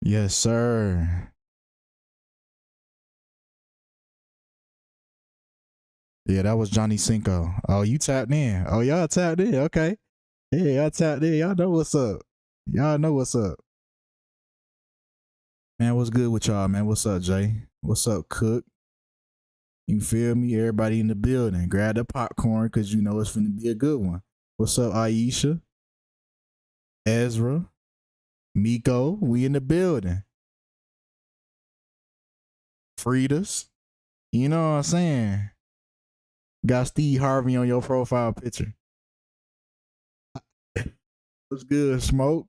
Yes, sir. Yeah, that was Johnny Cinco. Oh, you tapped in. Oh, y'all tapped in. Okay. Yeah, y'all tapped in. Y'all know what's up. Y'all know what's up. Man, what's good with y'all, man? What's up, Jay? What's up, Cook? You feel me? Everybody in the building. Grab the popcorn because you know it's finna be a good one. What's up, Aisha? Ezra? Miko? We in the building. Fridas? You know what I'm saying? Got Steve Harvey on your profile picture. What's good, Smoke?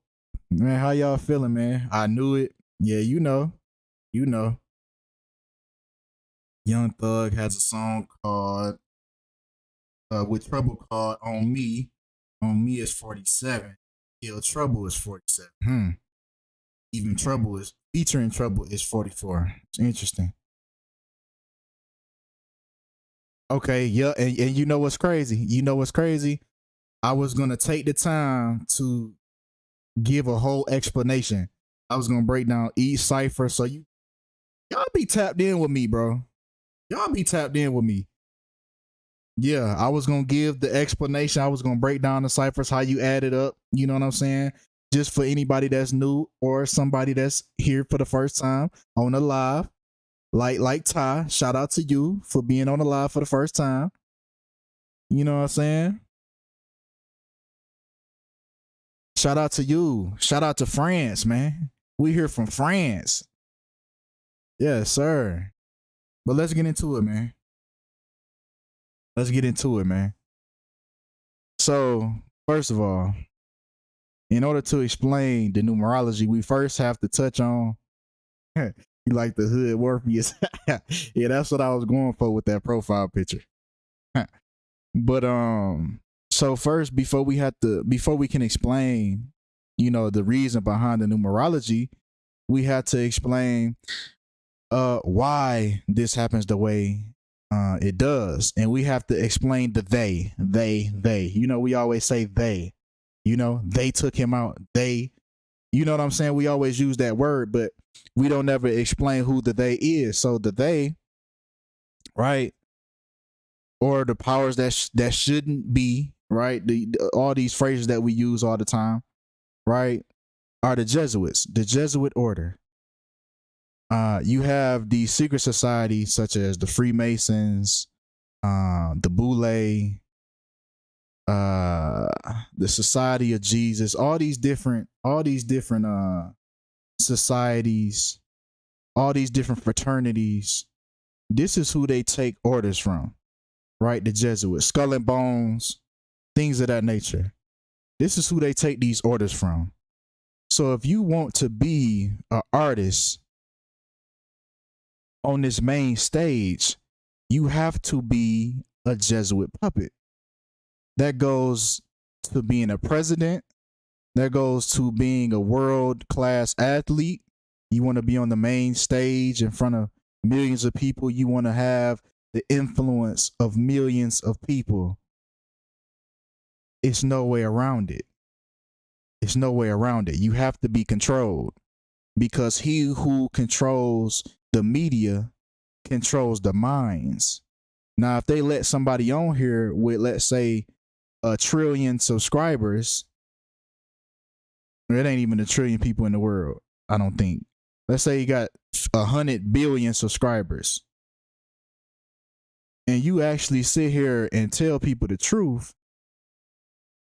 Man, how y'all feeling, man? I knew it. Yeah, you know. You know. Young Thug has a song called with Trouble called On Me. On Me is 47. Ill Trouble is 47. Even Trouble is featuring Trouble is 44. It's interesting. Okay, yeah, and you know what's crazy? You know what's crazy? I was gonna take the time to give a whole explanation. I was gonna break down each cipher so y'all be tapped in with me, bro. Y'all be tapped in with me. Yeah, I was gonna give the explanation. I was gonna break down the ciphers, how you add it up. You know what I'm saying? Just for anybody that's new or somebody that's here for the first time on the live. Like Ty, shout out to you for being on the live for the first time. You know what I'm saying? Shout out to you. Shout out to France, man. We here from France. Yes, sir. But let's get into it, man. Let's get into it, man. So, first of all, in order to explain the numerology, we first have to touch on you like the hood Morpheus. Yeah, that's what I was going for with that profile picture. But so first before we can explain, you know, the reason behind the numerology, we had to explain why this happens the way it does. And we have to explain the they. You know, we always say they. You know, they took him out. They, you know what I'm saying? We always use that word, but we don't ever explain who the they is. So the they, right, or the powers that shouldn't be, right? All these phrases that we use all the time, right, are the Jesuits, the Jesuit order. You have these secret societies such as the Freemasons, the Boule, the Society of Jesus, all these different societies, all these different fraternities. This is who they take orders from, right? The Jesuits, Skull and Bones, things of that nature. This is who they take these orders from. So if you want to be an artist on this main stage, you have to be a Jesuit puppet. That goes to being a president. That goes to being a world-class athlete. You want to be on the main stage in front of millions of people. You want to have the influence of millions of people. It's no way around it. It's no way around it. You have to be controlled because he who controls the media controls the minds. Now, if they let somebody on here with, let's say, 1 trillion subscribers, it ain't even 1 trillion people in the world, I don't think. Let's say you got 100 billion subscribers, and you actually sit here and tell people the truth,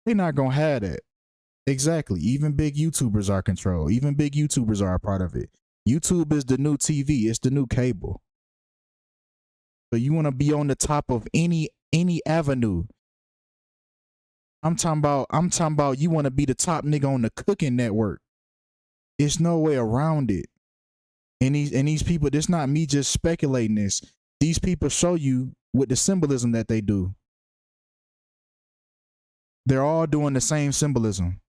they're not gonna have that. Exactly. Even big YouTubers are controlled. Even big YouTubers are a part of it. YouTube is the new TV. It's the new cable. So you want to be on the top of any avenue. I'm talking about you want to be the top nigga on the Cooking Network. It's no way around it. And these people, this not me just speculating this. These people show you with the symbolism that they do. They're all doing the same symbolism.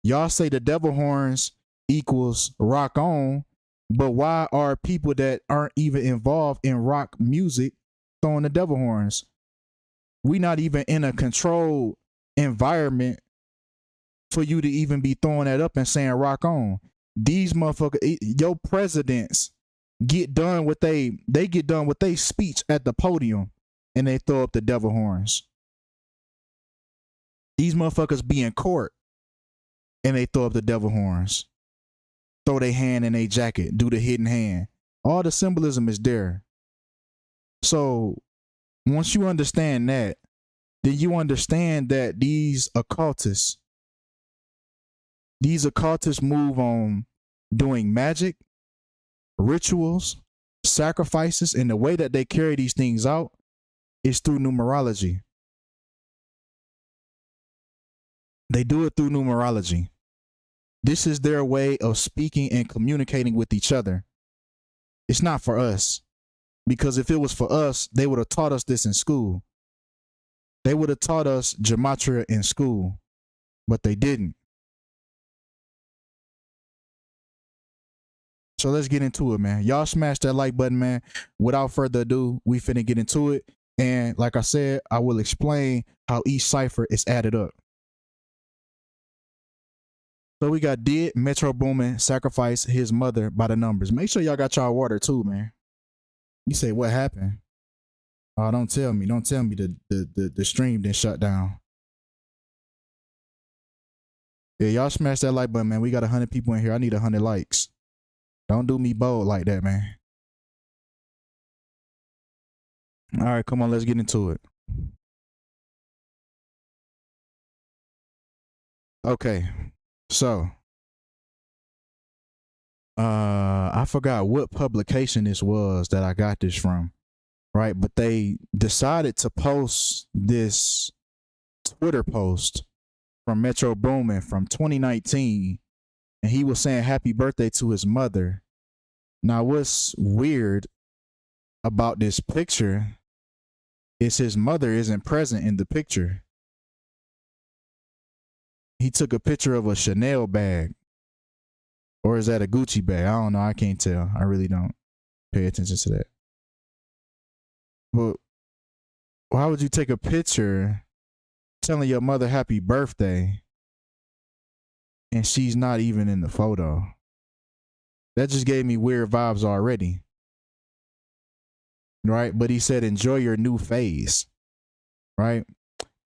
Y'all say the devil horns equals rock on, but why are people that aren't even involved in rock music throwing the devil horns? We not even in a controlled environment for you to even be throwing that up and saying rock on. These motherfuckers, your presidents get done with they get done with their speech at the podium and they throw up the devil horns. These motherfuckers be in court and they throw up the devil horns. Throw their hand in their jacket, do the hidden hand. All the symbolism is there. So once you understand that, then you understand that these occultists move on doing magic, rituals, sacrifices, and the way that they carry these things out is through numerology. They do it through numerology. This is their way of speaking and communicating with each other. It's not for us. Because if it was for us, they would have taught us this in school. They would have taught us gematria in school, but they didn't. So let's get into it, man. Y'all smash that like button, man. Without further ado, we finna get into it. And like I said, I will explain how each cipher is added up. So we got did Metro Boomin sacrifice his mother by the numbers. Make sure y'all got y'all water too, man. You say, what happened? Oh, don't tell me. Don't tell me the stream didn't shut down. Yeah, y'all smash that like button, man. We got 100 people in here. I need 100 likes. Don't do me bold like that, man. All right, come on. Let's get into it. Okay. So, I forgot what publication this was that I got this from, right? But they decided to post this Twitter post from Metro Boomin from 2019, and he was saying happy birthday to his mother. Now, what's weird about this picture is his mother isn't present in the picture. He took a picture of a Chanel bag. Or is that a Gucci bag? I don't know. I can't tell. I really don't pay attention to that. But why would you take a picture telling your mother happy birthday and she's not even in the photo? That just gave me weird vibes already. Right? But he said, enjoy your new phase. Right?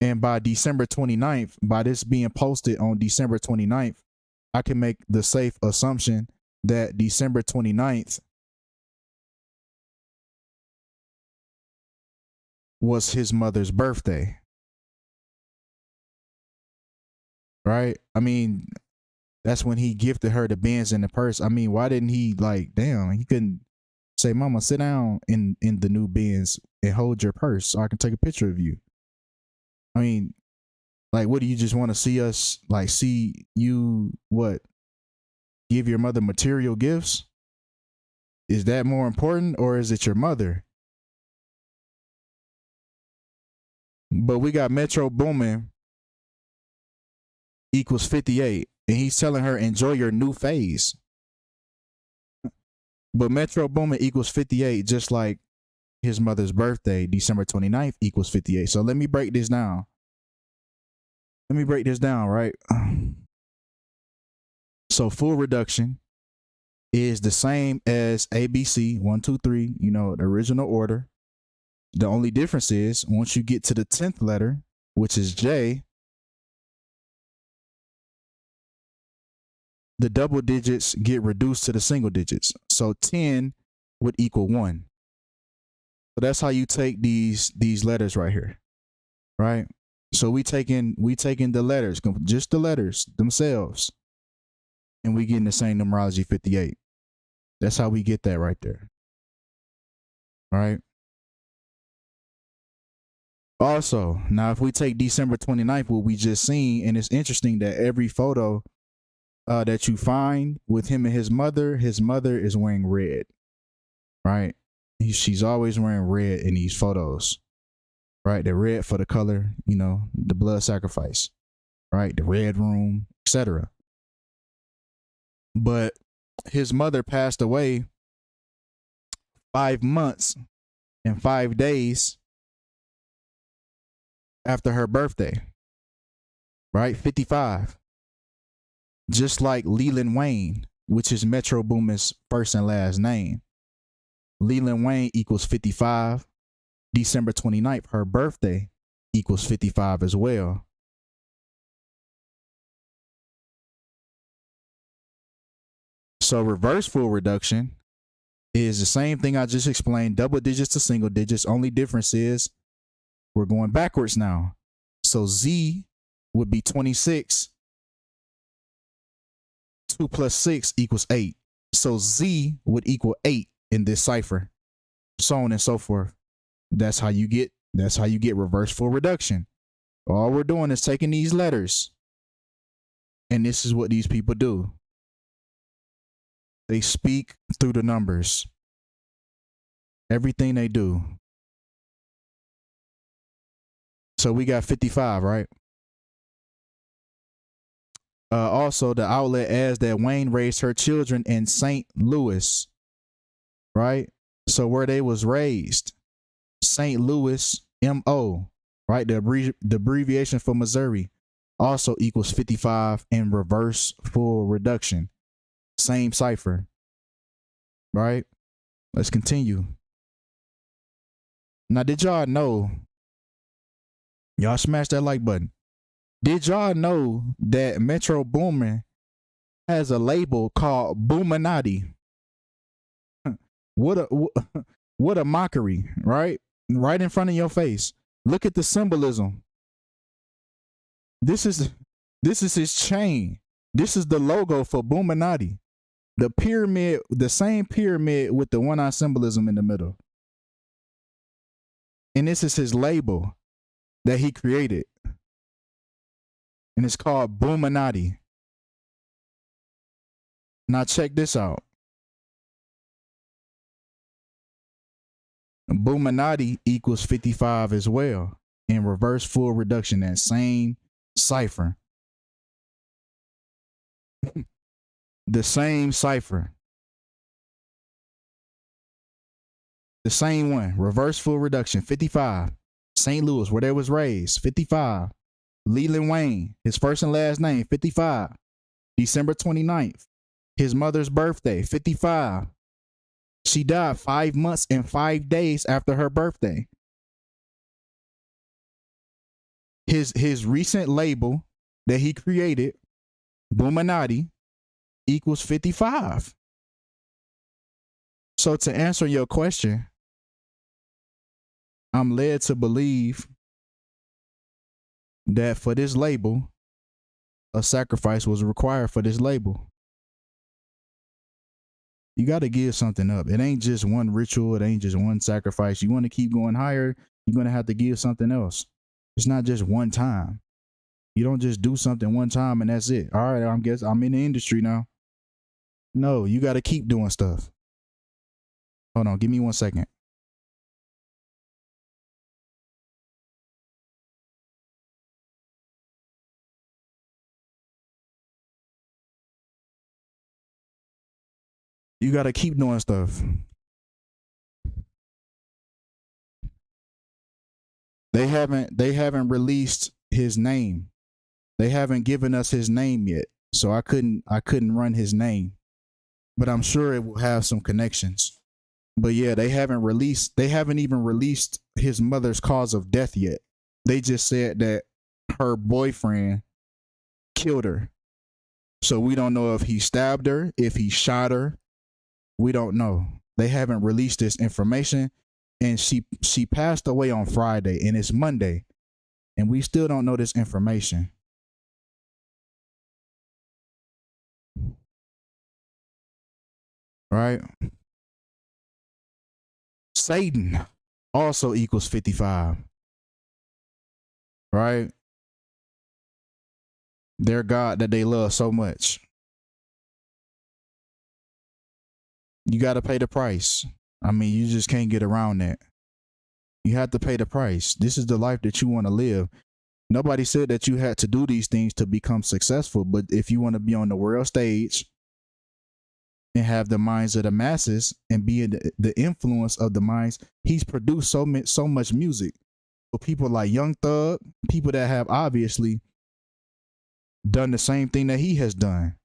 And by December 29th, by this being posted on December 29th, I can make the safe assumption that December 29th was his mother's birthday. Right? I mean, that's when he gifted her the Benz and the purse. I mean, why didn't he, like, damn, he couldn't say, mama, sit down in the new Benz and hold your purse so I can take a picture of you. I mean, like, what do you just want to see us, like, see you, what, give your mother material gifts? Is that more important, or is it your mother? But we got Metro Boomin equals 58, and he's telling her, enjoy your new phase. But Metro Boomin equals 58, just like his mother's birthday, December 29th, equals 58. So let me break this down. Right? So full reduction is the same as ABC, 1, 2, 3, you know, the original order. The only difference is once you get to the 10th letter, which is J, the double digits get reduced to the single digits. So 10 would equal 1. So that's how you take these letters right here, right? So we taking the letters, just the letters themselves, and we getting the same numerology 58. That's how we get that right there. All right. Also, now if we take December 29th, what we just seen, and it's interesting that every photo that you find with him and his mother is wearing red, right? She's always wearing red in these photos. Right, the red for the color, you know, the blood sacrifice, right, the red room, etc. But his mother passed away 5 months and 5 days after her birthday, right, 55. Just like Leland Wayne, which is Metro Boomin's first and last name. Leland Wayne equals 55. December 29th, her birthday, equals 55 as well. So reverse full reduction is the same thing I just explained, double digits to single digits. Only difference is we're going backwards now. So Z would be 26. 2 plus 6 equals 8. So Z would equal 8 in this cipher, so on and so forth. That's how you get reverse full reduction. All we're doing is taking these letters, and this is what these people do. They speak through the numbers. Everything they do. So we got 55, right? Also, the outlet adds that Wayne raised her children in St. Louis, right? So where they was raised, St. Louis, MO, right? The abbreviation for Missouri also equals 55 in reverse full reduction. Same cipher, right? Let's continue. Now, did y'all know? Y'all smash that like button. Did y'all know that Metro Boomin has a label called Boominati? What a mockery, right? Right in front of your face. Look at the symbolism. This is his chain. This is the logo for Boominati. The pyramid, the same pyramid with the one-eye symbolism in the middle. And this is his label that he created. And it's called Boominati. Now check this out. Boominati equals 55 as well in reverse full reduction, that same cipher. The same cipher. The same one. Reverse full reduction, 55. St. Louis, where they was raised, 55. Leland Wayne, his first and last name, 55. December 29th, his mother's birthday, 55. She died 5 months and 5 days after her birthday. His recent label that he created, Boominati, equals 55. So to answer your question, I'm led to believe that for this label, a sacrifice was required for this label. You got to give something up. It ain't just one ritual. It ain't just one sacrifice. You want to keep going higher, you're going to have to give something else. It's not just one time. You don't just do something one time and that's it. All right, I'm in the industry now. No, you got to keep doing stuff. Hold on, give me 1 second. You got to keep doing stuff. They haven't released his name. They haven't given us his name yet. So I couldn't run his name. But I'm sure it will have some connections. But yeah, they haven't even released his mother's cause of death yet. They just said that her boyfriend killed her. So we don't know if he stabbed her, if he shot her. We don't know. They haven't released this information. And she passed away on Friday and it's Monday. And we still don't know this information. Right? Satan also equals 55. Right? Their God that they love so much. You got to pay the price. I mean, you just can't get around that. You have to pay the price. This is the life that you want to live. Nobody said that you had to do these things to become successful, but if you want to be on the world stage and have the minds of the masses and be the influence of the minds, he's produced so much music for people like Young Thug, people that have obviously done the same thing that he has done.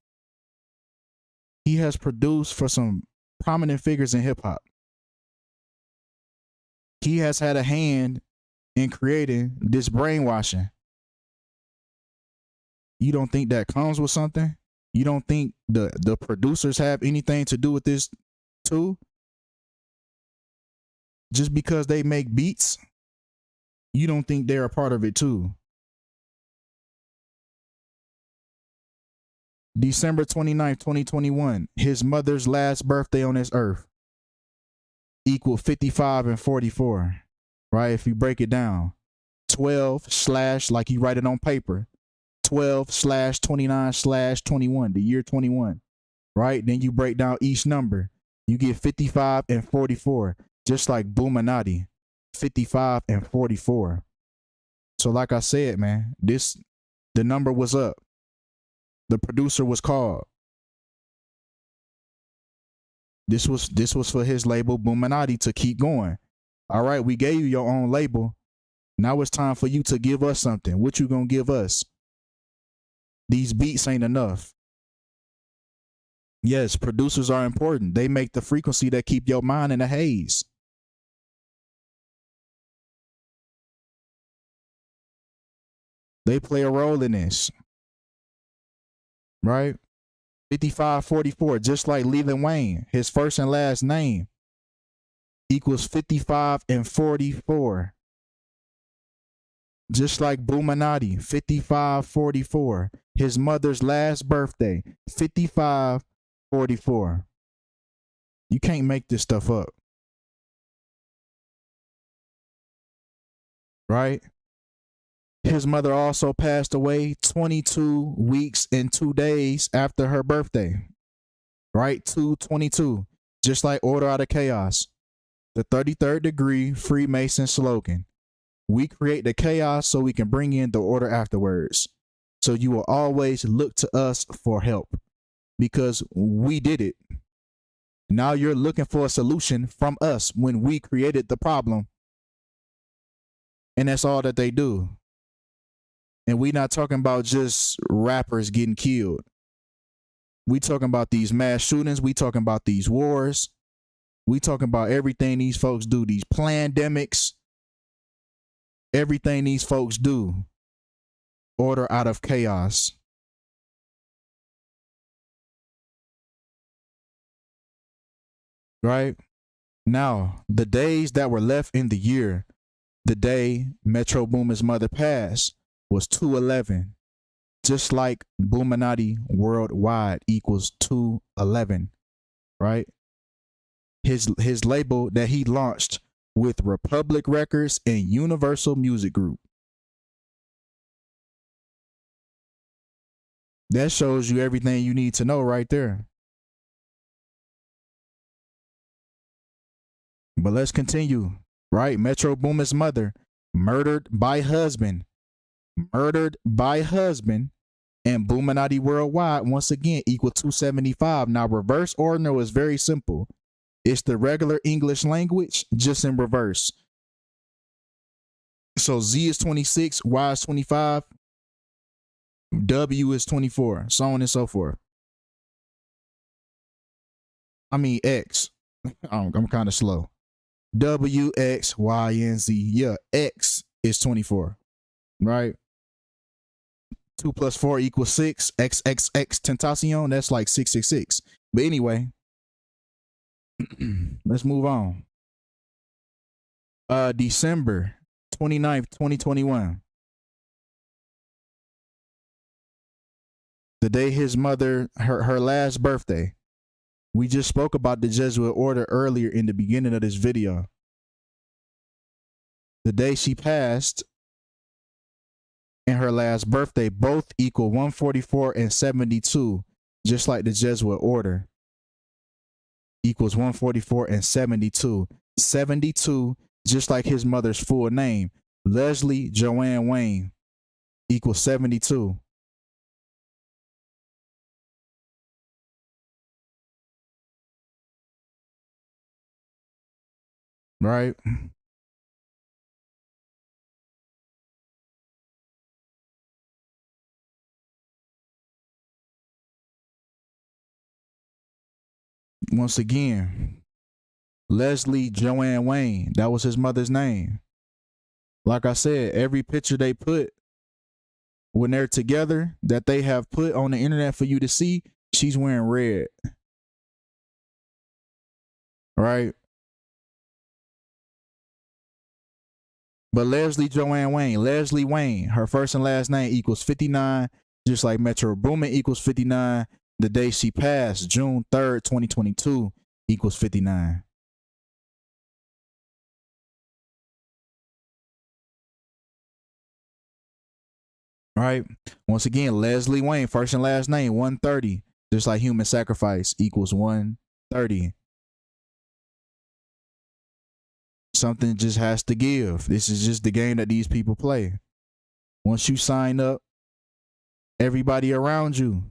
He has produced for some prominent figures in hip hop. He has had a hand in creating this brainwashing. You don't think that comes with something? You don't think the producers have anything to do with this too? Just because they make beats, you don't think they're a part of it too? December 29th, 2021, his mother's last birthday on this earth equal 55 and 44, right? If you break it down, 12 slash, like you write it on paper, 12 slash 29 slash 21, the year 21, right? Then you break down each number. You get 55 and 44, just like Boomin, 55 and 44. So like I said, man, the number was up. The producer was called. This was for his label Boomin to keep going. All right, we gave you your own label. Now it's time for you to give us something. What you gonna give us? These beats ain't enough. Yes, producers are important. They make the frequency that keep your mind in a haze. They play a role in this, right? 5544, just like Leland Wayne, his first and last name equals 55 and 44. Just like Boomin, 5544. His mother's last birthday, 5544. You can't make this stuff up. Right? His mother also passed away 22 weeks and 2 days after her birthday. Right? 222. Just like Order Out of Chaos. The 33rd degree Freemason slogan. We create the chaos so we can bring in the order afterwards. So you will always look to us for help because we did it. Now you're looking for a solution from us when we created the problem. And that's all that they do. And we're not talking about just rappers getting killed. We talking about these mass shootings. We talking about these wars. We talking about everything these folks do, these pandemics, everything these folks do. Order out of chaos. Right? Now, the days that were left in the year, the day Metro Boomin's mother passed was 211. Just like Boominati worldwide equals 211, right? His label that he launched with Republic Records and Universal Music Group. That shows you everything you need to know right there. But let's continue, right? Metro Boomin's mother murdered by husband, and Boominati worldwide once again equal 275. Now reverse ordinal is very simple. It's the regular English language just in reverse. So Z is 26, Y is 25, W is 24, so on and so forth. I mean X. I'm kind of slow. W, X, Y, and Z. Yeah, X is 24, right? 2 plus 4 equals 6. X, X, X, tentacion, that's like 666. But anyway, let's move on. December 29th, 2021. The day his mother, her last birthday. We just spoke about the Jesuit order earlier in the beginning of this video. The day she passed and her last birthday both equal 144 and 72, just like the Jesuit order equals 144 and 72. 72, just like his mother's full name, Leslie Joanne Wayne, equals 72. Right? Once again, Leslie Joanne Wayne, that was his mother's name. Like I said, every picture they put when they're together that they have put on the internet for you to see, she's wearing red. Right? But Leslie Joanne Wayne, Leslie Wayne, her first and last name equals 59, just like Metro Boomin equals 59. The day she passed, June 3rd, 2022, equals 59. Right? Once again, Leslie Wayne, first and last name, 130, just like human sacrifice equals 130. Something just has to give. This is just the game that these people play. Once you sign up, everybody around you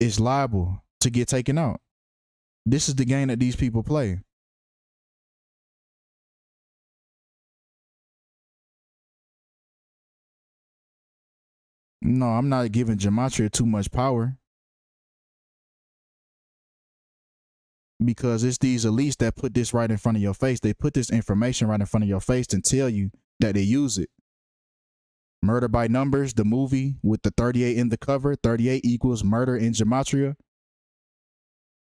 is liable to get taken out. This is the game that these people play. No, I'm not giving gematria too much power, because it's these elites that put this right in front of your face. They put this information right in front of your face and tell you that they use it. Murder by Numbers, the movie with the 38 in the cover, 38 equals murder in gematria.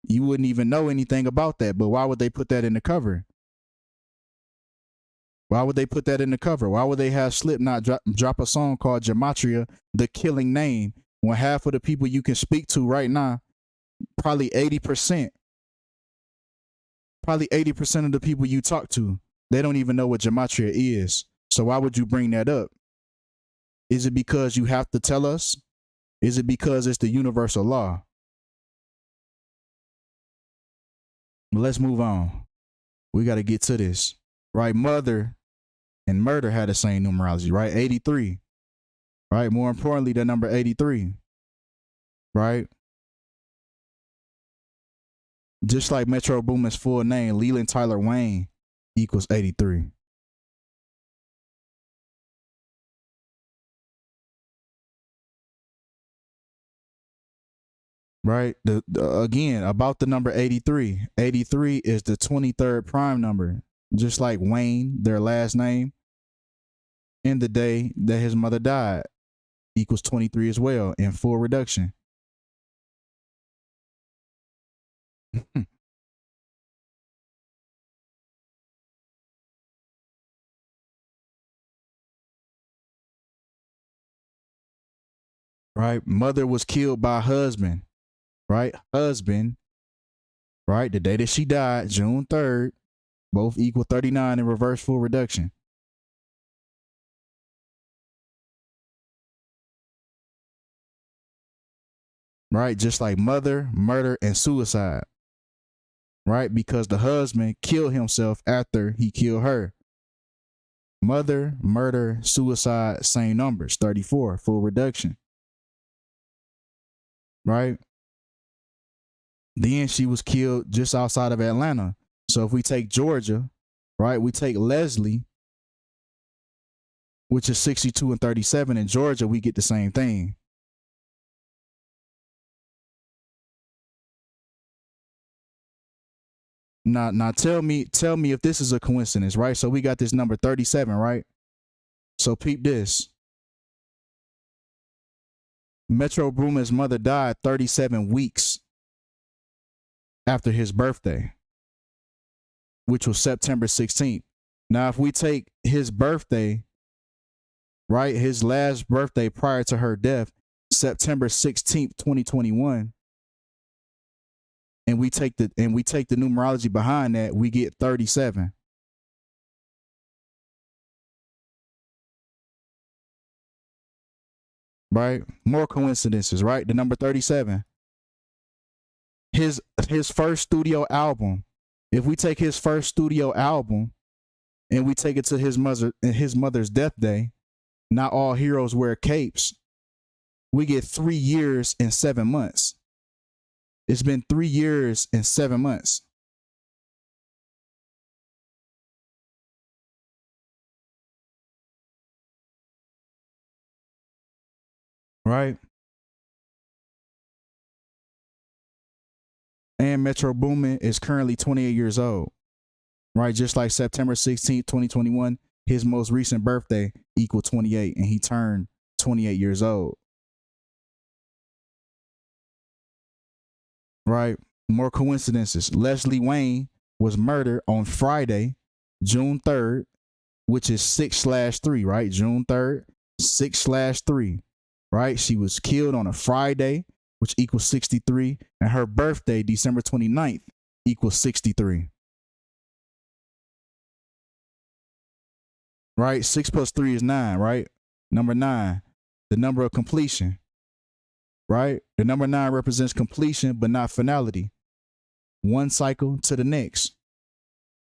You wouldn't even know anything about that, but why would they put that in the cover? Why would they put that in the cover? Why would they have Slipknot drop a song called Gematria, the killing name, when half of the people you can speak to right now, probably 80% of the people you talk to, they don't even know what Gematria is. So why would you bring that up? Is it because you have to tell us? Is it because it's the universal law? But let's move on. We got to get to this. Right? Mother and murder had the same numerology, right? 83. Right? More importantly, the number 83. Right? Just like Metro Boomin's full name, Leland Tyler Wayne equals 83. Right? Again, about the number 83. 83 is the 23rd prime number. Just like Wayne, their last name, and the day that his mother died equals 23 as well in full reduction. Right? Mother was killed by husband. Right? Husband. Right? The day that she died, June 3rd, both equal 39 in reverse full reduction. Right? Just like mother, murder, and suicide. Right? Because the husband killed himself after he killed her. Mother, murder, suicide, same numbers, 34, full reduction. Right? Then she was killed just outside of Atlanta. So if we take Georgia, right, we take Leslie, which is 62 and 37 in Georgia, we get the same thing. Now tell me if this is a coincidence, right? So we got this number 37, right? So peep this. Metro Boomin's mother died 37 weeks after his birthday, which was September 16th. Now, if we take his birthday, right, his last birthday prior to her death, September 16th, 2021, and we take the numerology behind that, we get 37. Right? More coincidences, right? The number 37. His first studio album. If we take his first studio album and we take it to his mother's death day, Not All Heroes Wear Capes, we get 3 years and 7 months. It's been 3 years and 7 months. Right? And Metro Boomin is currently 28 years old, right? Just like September 16th, 2021, his most recent birthday equaled 28, and he turned 28 years old, right? More coincidences. Leslie Wayne was murdered on Friday, June 3rd, which is 6/3, right? June 3rd, 6/3, right? She was killed on a Friday, which equals 63, and her birthday, December 29th, equals 63. Right? 6 plus 3 is 9, right? Number 9, the number of completion, right? The number 9 represents completion, but not finality. One cycle to the next.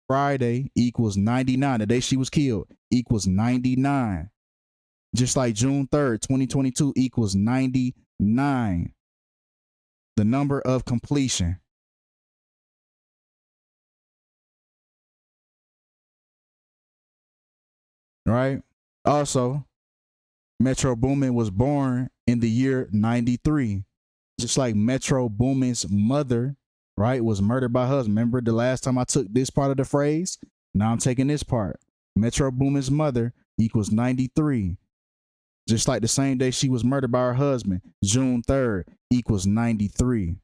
Friday equals 99. The day she was killed equals 99. Just like June 3rd, 2022 equals 99. The number of completion. Right? Also, Metro Boomin was born in the year 93. Just like Metro Boomin's mother, right, was murdered by her husband. Remember the last time I took this part of the phrase? Now I'm taking this part. Metro Boomin's mother equals 93. Just like the same day she was murdered by her husband, June 3rd equals 93.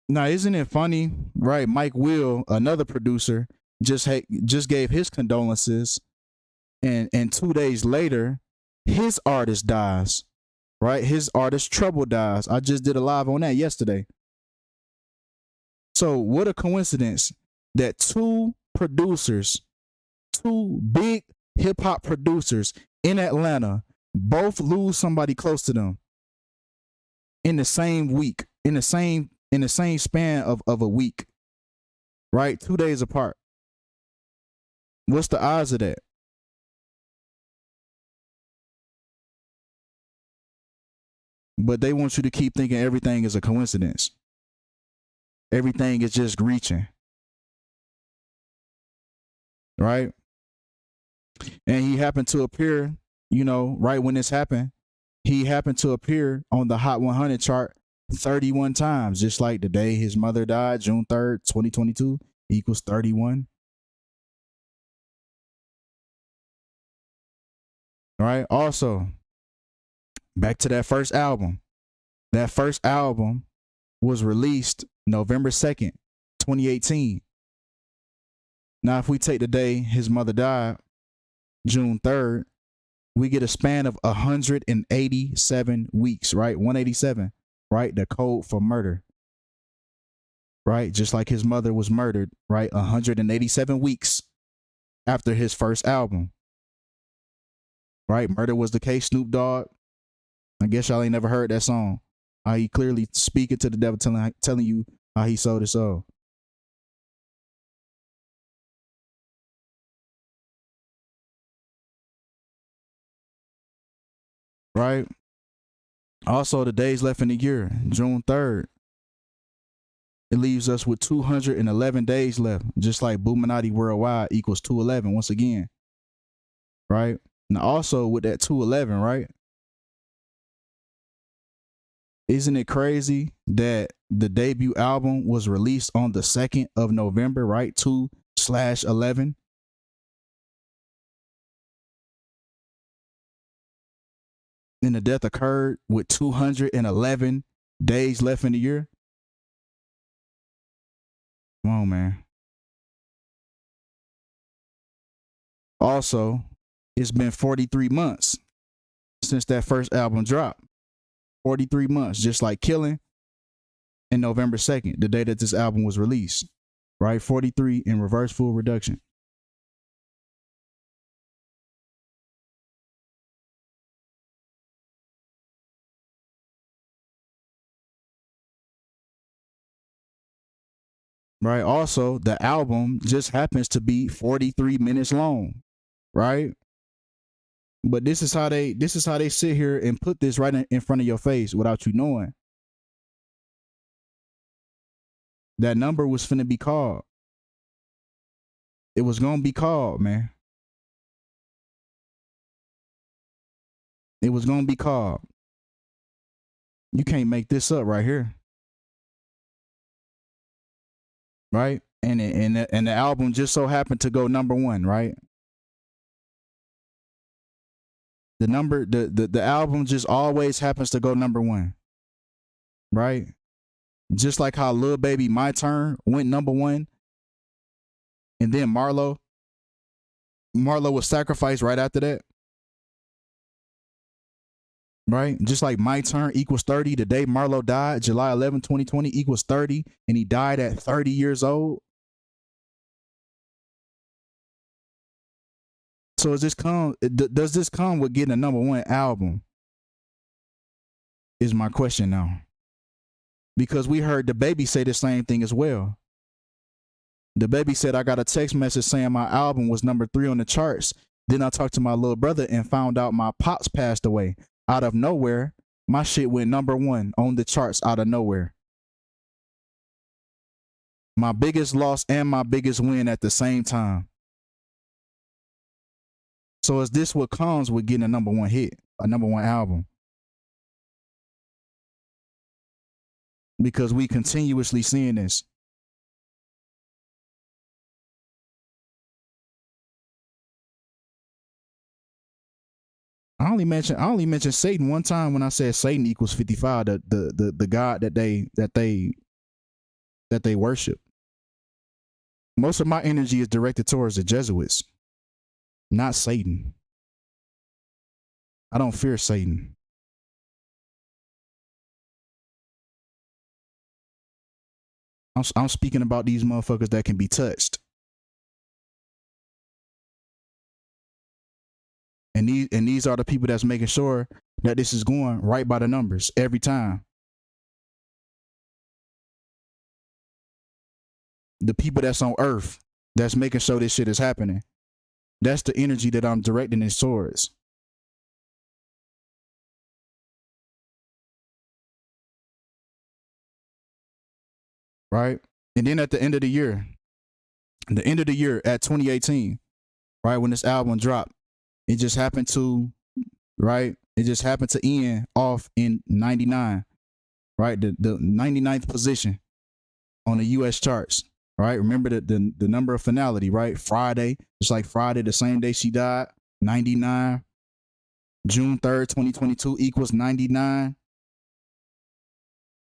Now, isn't it funny, right? Mike Will, another producer, just gave his condolences, and 2 days later, his artist dies, right? His artist Trouble dies. I just did a live on that yesterday. So what a coincidence that two producers, two big hip hop producers in Atlanta, both lose somebody close to them in the same week, in the same span of a week, right? 2 days apart. What's the odds of that? But they want you to keep thinking everything is a coincidence. Everything is just reaching, right? And he happened to appear, right when this happened, he happened to appear on the Hot 100 chart 31 times, just like the day his mother died, June 3rd, 2022 equals 31. All right. Also, back to that first album. That first album was released November 2nd, 2018. Now, if we take the day his mother died, June 3rd, we get a span of 187 weeks, right? 187, right? The code for murder, right? Just like his mother was murdered, right? 187 weeks after his first album, right? Murder Was the Case, Snoop Dogg. I guess y'all ain't never heard that song. How he clearly speaking to the devil, telling you how he sold his soul. Right? Also, the days left in the year, June 3rd. It leaves us with 211 days left, just like Boominati Worldwide equals 211 once again. Right? Now, also with that 211, right? Isn't it crazy that the debut album was released on the 2nd of November, right? 2/11. And the death occurred with 211 days left in the year. Come on, man. Also, it's been 43 months since that first album dropped. 43 months, just like Killing and November 2nd, the day that this album was released. Right? 43 in reverse full reduction. Right? Also, the album just happens to be 43 minutes long. Right? But this is how they sit here and put this right in front of your face without you knowing. That number was finna be called. It was gonna be called, man. It was gonna be called. You can't make this up right here. Right? And the album just so happened to go #1, right? The album just always happens to go #1. Right? Just like how Lil Baby My Turn went #1. And then Marlo was sacrificed right after that. Right? Just like My Turn equals 30. The day Marlo died, July 11, 2020 equals 30. And he died at 30 years old. So does this come with getting a #1 album? Is my question now. Because we heard the baby say the same thing as well. The baby said, I got a text message saying my album was #3 on the charts. Then I talked to my little brother and found out my pops passed away. Out of nowhere, my shit went #1 on the charts out of nowhere. My biggest loss and my biggest win at the same time. So is this what comes with getting a #1 hit, a #1 album? Because we continuously seeing this. I only mentioned Satan one time when I said Satan equals 55, the God that they worship. Most of my energy is directed towards the Jesuits, not Satan. I don't fear Satan. I'm speaking about these motherfuckers that can be touched. And these are the people that's making sure that this is going right by the numbers every time. The people that's on earth that's making sure this shit is happening. That's the energy that I'm directing this towards. Right? And then at the end of the year at 2018, right, when this album dropped, it just happened to, right? It just happened to end off in 99, right? The 99th position on the US charts, right? Remember the number of finality, right? Friday, just like Friday, the same day she died, 99. June 3rd, 2022 equals 99.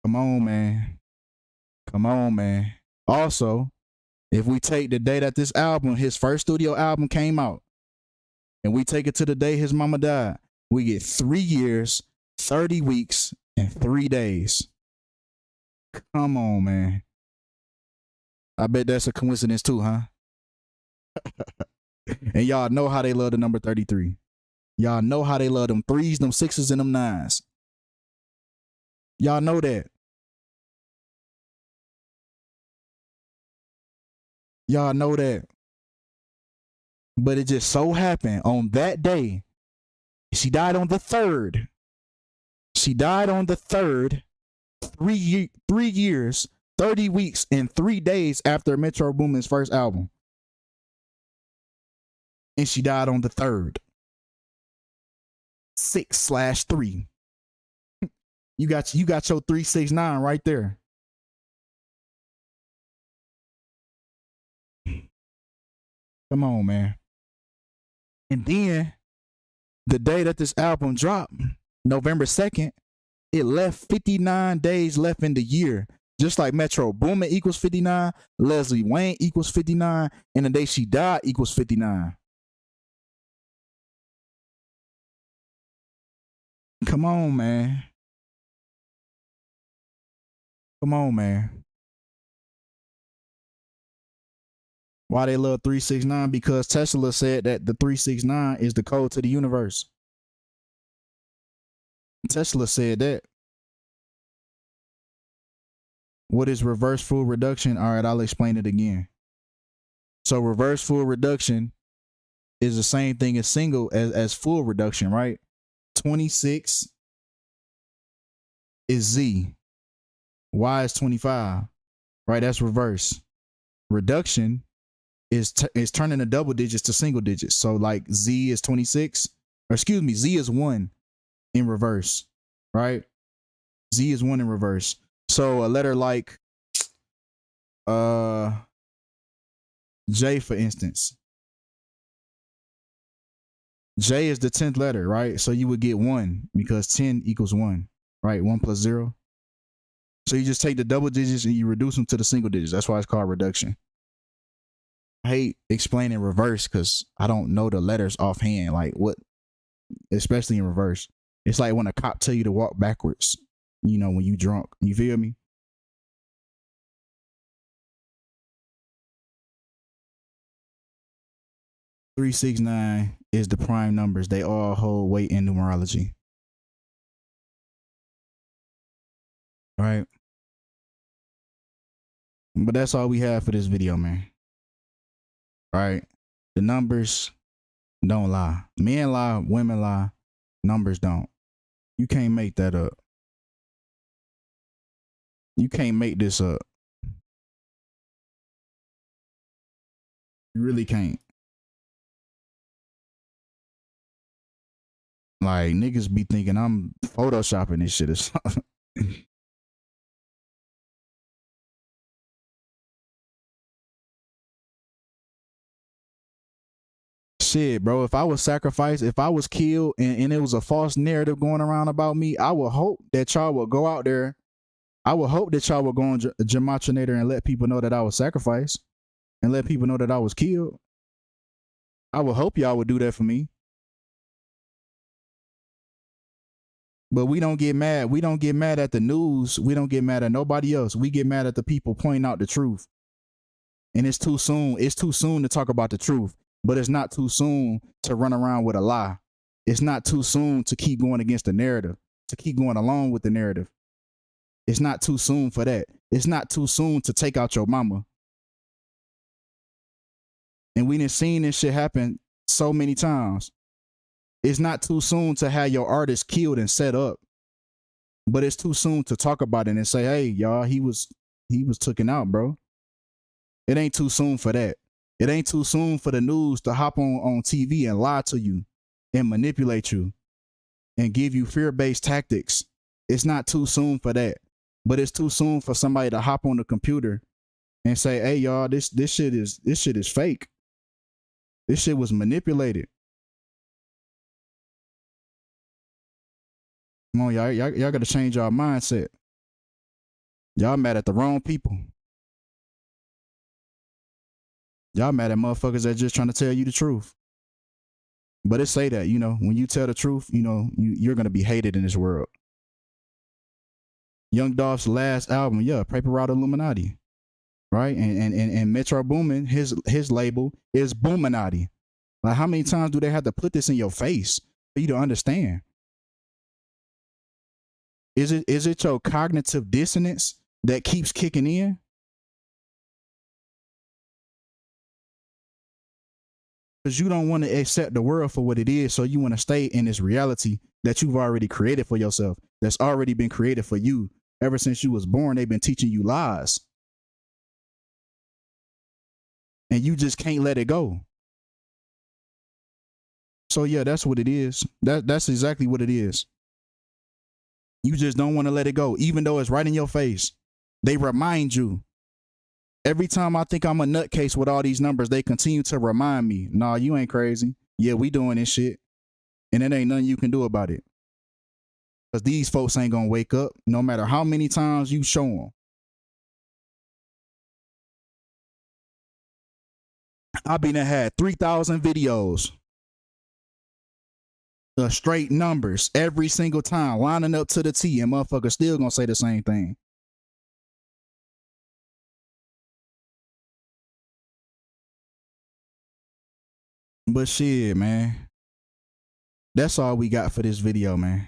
Come on, man. Come on, man. Also, if we take the day that this album, his first studio album came out, and we take it to the day his mama died, we get 3 years, 30 weeks, and 3 days. Come on, man. I bet that's a coincidence too, huh? And y'all know how they love the number 33. Y'all know how they love them 3s, them 6s, and them 9s. Y'all know that. Y'all know that. But it just so happened on that day, she died on the 3rd. She died on the 3rd, 3 years, 30 weeks, and 3 days after Metro Boomin's first album. And she died on the 3rd. 6/3. You got your 369 right there. Come on, man. And then the day that this album dropped, November 2nd, it left 59 days left in the year. Just like Metro Boomin equals 59, Leslie Wayne equals 59, and the day she died equals 59. Come on, man. Come on, man. Why they love 369? Because Tesla said that the 369 is the code to the universe. Tesla said that. What is reverse full reduction? All right, I'll explain it again. So reverse full reduction is the same thing as as full reduction, right? 26 is Z. Y is 25, right? That's reverse. Reduction is turning the double digits to single digits. So like Z is 26, or excuse me, Z is 1, in reverse, right? Z is 1 in reverse. So a letter like J, for instance. J is the 10th letter, right? So you would get 1 because 10 equals 1, right? 1 plus 0. So you just take the double digits and you reduce them to the single digits. That's why it's called reduction. I hate explaining reverse because I don't know the letters offhand, like what, especially in reverse. It's like when a cop tell you to walk backwards, you know, when you drunk. You feel me? Three, 6, 9 is the prime numbers. They all hold weight in numerology. Right? But that's all we have for this video, man. Right? The numbers don't lie. Men lie, women lie, numbers don't. You can't make that up. You can't make this up. You really can't. Like, niggas be thinking I'm photoshopping this shit or something. Shit, bro, if I was sacrificed, if I was killed and it was a false narrative going around about me, I would hope that y'all would go out there. I would hope that y'all would go on Gematrinator and let people know that I was sacrificed and let people know that I was killed. I would hope y'all would do that for me. But we don't get mad. We don't get mad at the news. We don't get mad at nobody else. We get mad at the people pointing out the truth. And it's too soon. It's too soon to talk about the truth. But it's not too soon to run around with a lie. It's not too soon to keep going against the narrative, to keep going along with the narrative. It's not too soon for that. It's not too soon to take out your mama. And we done seen this shit happen so many times. It's not too soon to have your artist killed and set up. But it's too soon to talk about it and say, hey, y'all, he was taken out, bro. It ain't too soon for that. It ain't too soon for the news to hop on TV and lie to you and manipulate you and give you fear-based tactics. It's not too soon for that. But it's too soon for somebody to hop on the computer and say, hey, y'all, this shit is fake. This shit was manipulated. Come on, y'all got to change y'all mindset. Y'all mad at the wrong people. Y'all mad at motherfuckers that just trying to tell you the truth. But it say that, you know, when you tell the truth, you know, you're going to be hated in this world. Young Dolph's last album, yeah, Paper Route Illuminati, right? And Metro Boomin, his label is Boominati. Like, how many times do they have to put this in your face for you to understand? Is it your cognitive dissonance that keeps kicking in? Because you don't want to accept the world for what it is, so you want to stay in this reality that you've already created for yourself, that's already been created for you. Ever since you was born, they've been teaching you lies. And you just can't let it go. So yeah, that's what it is. That's exactly what it is. You just don't want to let it go, even though it's right in your face. They remind you. Every time I think I'm a nutcase with all these numbers, they continue to remind me, nah, you ain't crazy. Yeah, we doing this shit. And it ain't nothing you can do about it. Because these folks ain't going to wake up no matter how many times you show them. I been had 3,000 videos of straight numbers every single time, lining up to the T, and motherfuckers still going to say the same thing. But shit, man. That's all we got for this video, man.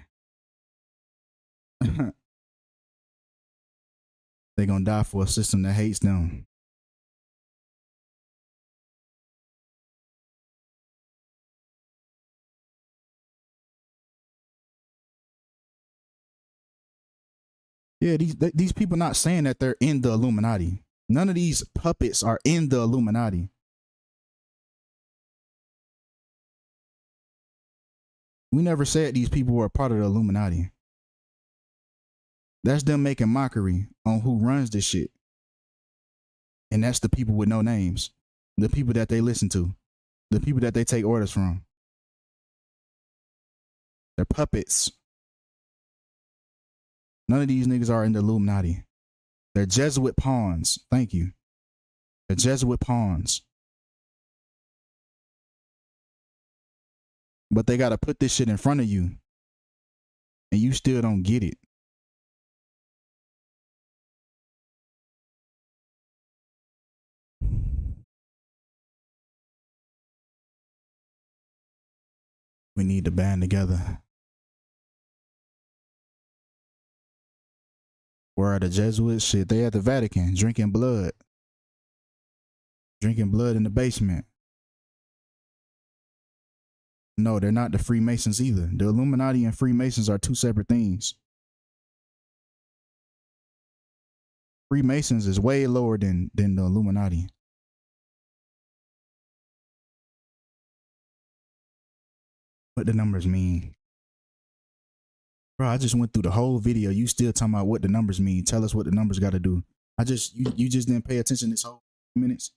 They gonna die for a system that hates them. Yeah, these people not saying that they're in the Illuminati. None of these puppets are in the Illuminati. We never said these people were part of the Illuminati. That's them making mockery on who runs this shit. And that's the people with no names. The people that they listen to. The people that they take orders from. They're puppets. None of these niggas are in the Illuminati. They're Jesuit pawns. Thank you. They're Jesuit pawns. But they got to put this shit in front of you. And you still don't get it. We need to band together. Where are the Jesuits? Shit, they at the Vatican drinking blood. Drinking blood in the basement. No, they're not the Freemasons either. The Illuminati and Freemasons are two separate things. Freemasons is way lower than the Illuminati. What the numbers mean? Bro, I just went through the whole video. You still talking about what the numbers mean. Tell us what the numbers got to do. You just didn't pay attention this whole minutes.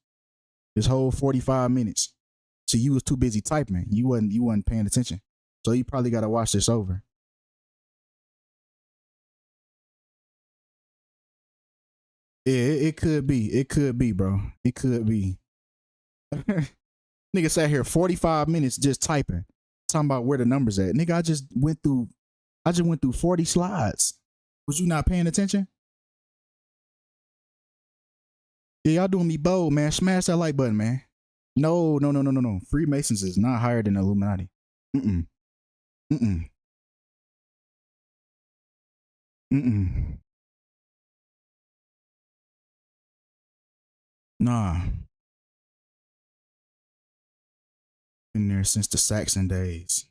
This whole 45 minutes. See, you was too busy typing. You wasn't paying attention. So you probably got to watch this over. Yeah, it could be. It could be, bro. It could be. Nigga sat here 45 minutes just typing. Talking about where the numbers at. Nigga, I just went through 40 slides. Was you not paying attention? Yeah, y'all doing me bold, man. Smash that like button, man. No. Freemasons is not higher than Illuminati. Nah. Been there since the Saxon days.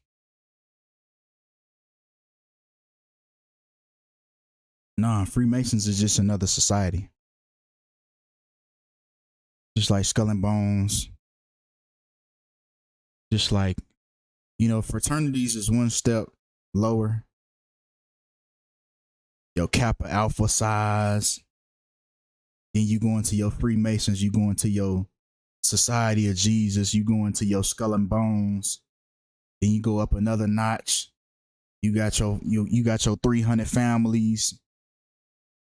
Nah, Freemasons is just another society. Just like Skull and Bones. Just like, fraternities is one step lower. Your Kappa Alpha size. Then you go into your Freemasons, you go into your Society of Jesus, you go into your Skull and Bones. Then you go up another notch. You got your 300 families.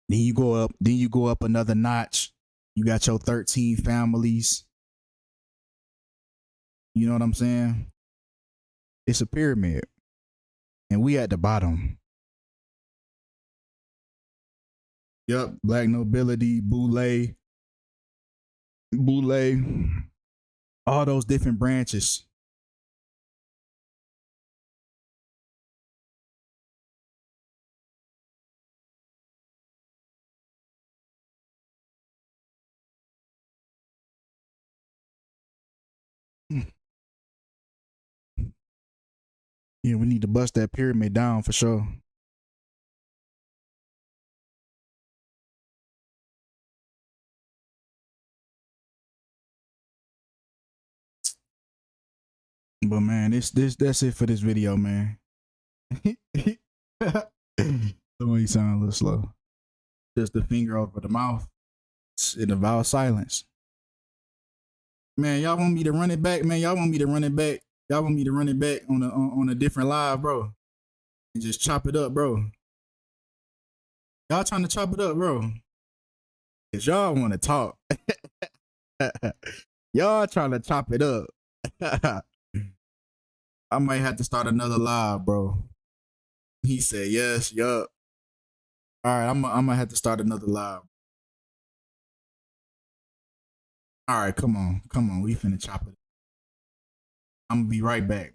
Then you go up another notch. You got your 13 families. You know what I'm saying? It's a pyramid. And we at the bottom. Yep, Black Nobility, Boule, all those different branches. Yeah, we need to bust that pyramid down for sure. But man, that's it for this video, man. Don't you sound a little slow. Just the finger over the mouth in a vow of silence. Man, y'all want me to run it back, man? Y'all want me to run it back? Y'all want me to run it back on a different live, bro? And just chop it up, bro. Y'all trying to chop it up, bro? Cause y'all want to talk. Y'all trying to chop it up. I might have to start another live, bro. He said yes, yup. All right, I'm gonna have to start another live. All right, come on. We finna chop it. I'm gonna be right back.